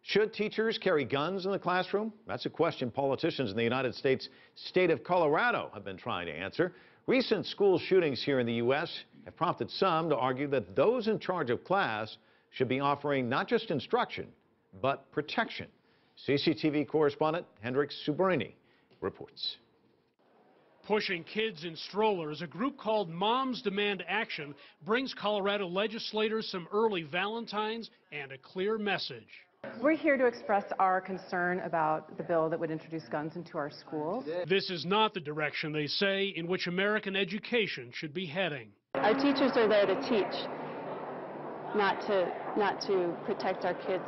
Should teachers carry guns in the classroom? That's a question politicians in the United States state of Colorado have been trying to answer. Recent school shootings here in the U.S. have prompted some to argue that those in charge of class should be offering not just instruction, but protection. CCTV correspondent Hendrik Sybrandy reports. Pushing kids in strollers, a group called Moms Demand Action brings Colorado legislators some early Valentines and a clear message. We're here to express our concern about the bill that would introduce guns into our schools. This is not the direction, they say, in which American education should be heading. Our teachers are there to teach, not to protect our kids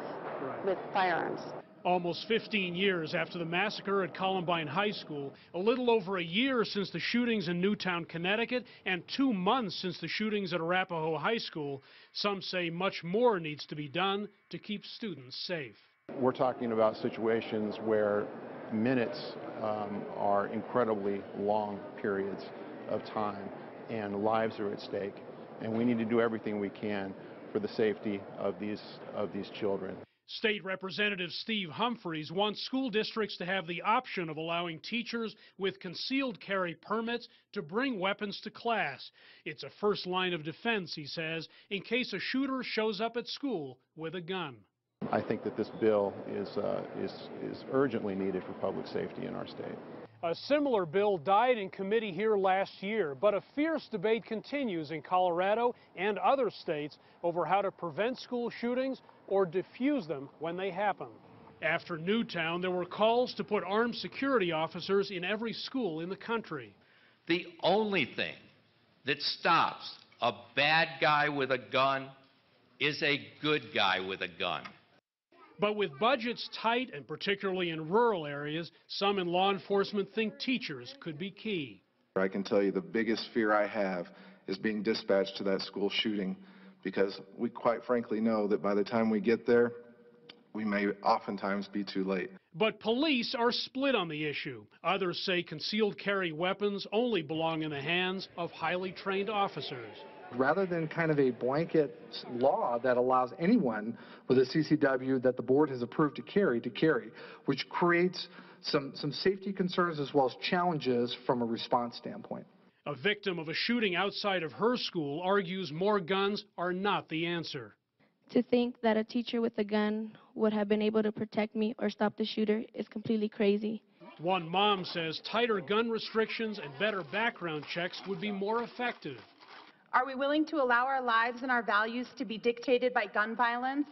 with firearms. Almost 15 years after the massacre at Columbine High School, a little over a year since the shootings in Newtown, Connecticut, and 2 months since the shootings at Arapahoe High School, some say much more needs to be done to keep students safe. We're talking about situations where minutes are incredibly long periods of time and lives are at stake, and we need to do everything we can for the safety of these children. State Representative Steve Humphreys wants school districts to have the option of allowing teachers with concealed carry permits to bring weapons to class. It's a first line of defense, he says, in case a shooter shows up at school with a gun. I think that this bill is urgently needed for public safety in our state. A similar bill died in committee here last year, but a fierce debate continues in Colorado and other states over how to prevent school shootings or defuse them when they happen. After Newtown, there were calls to put armed security officers in every school in the country. The only thing that stops a bad guy with a gun is a good guy with a gun. But with budgets tight, and particularly in rural areas, some in law enforcement think teachers could be key. I can tell you the biggest fear I have is being dispatched to that school shooting, because we quite frankly know that by the time we get there, we may oftentimes be too late. But police are split on the issue. Others say concealed carry weapons only belong in the hands of highly trained officers. Rather than kind of a blanket law that allows anyone with a CCW that the board has approved to carry, which creates some safety concerns as well as challenges from a response standpoint. A victim of a shooting outside of her school argues more guns are not the answer. To think that a teacher with a gun would have been able to protect me or stop the shooter is completely crazy. One mom says tighter gun restrictions and better background checks would be more effective. Are we willing to allow our lives and our values to be dictated by gun violence?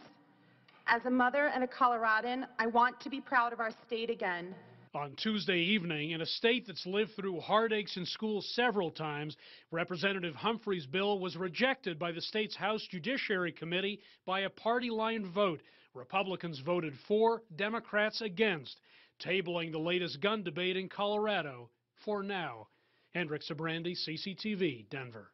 As a mother and a Coloradan, I want to be proud of our state again. On Tuesday evening, in a state that's lived through heartaches in schools several times, Representative Humphreys' bill was rejected by the state's House Judiciary Committee by a party-line vote. Republicans voted for, Democrats against, tabling the latest gun debate in Colorado for now. Hendrik Sybrandy, CCTV, Denver.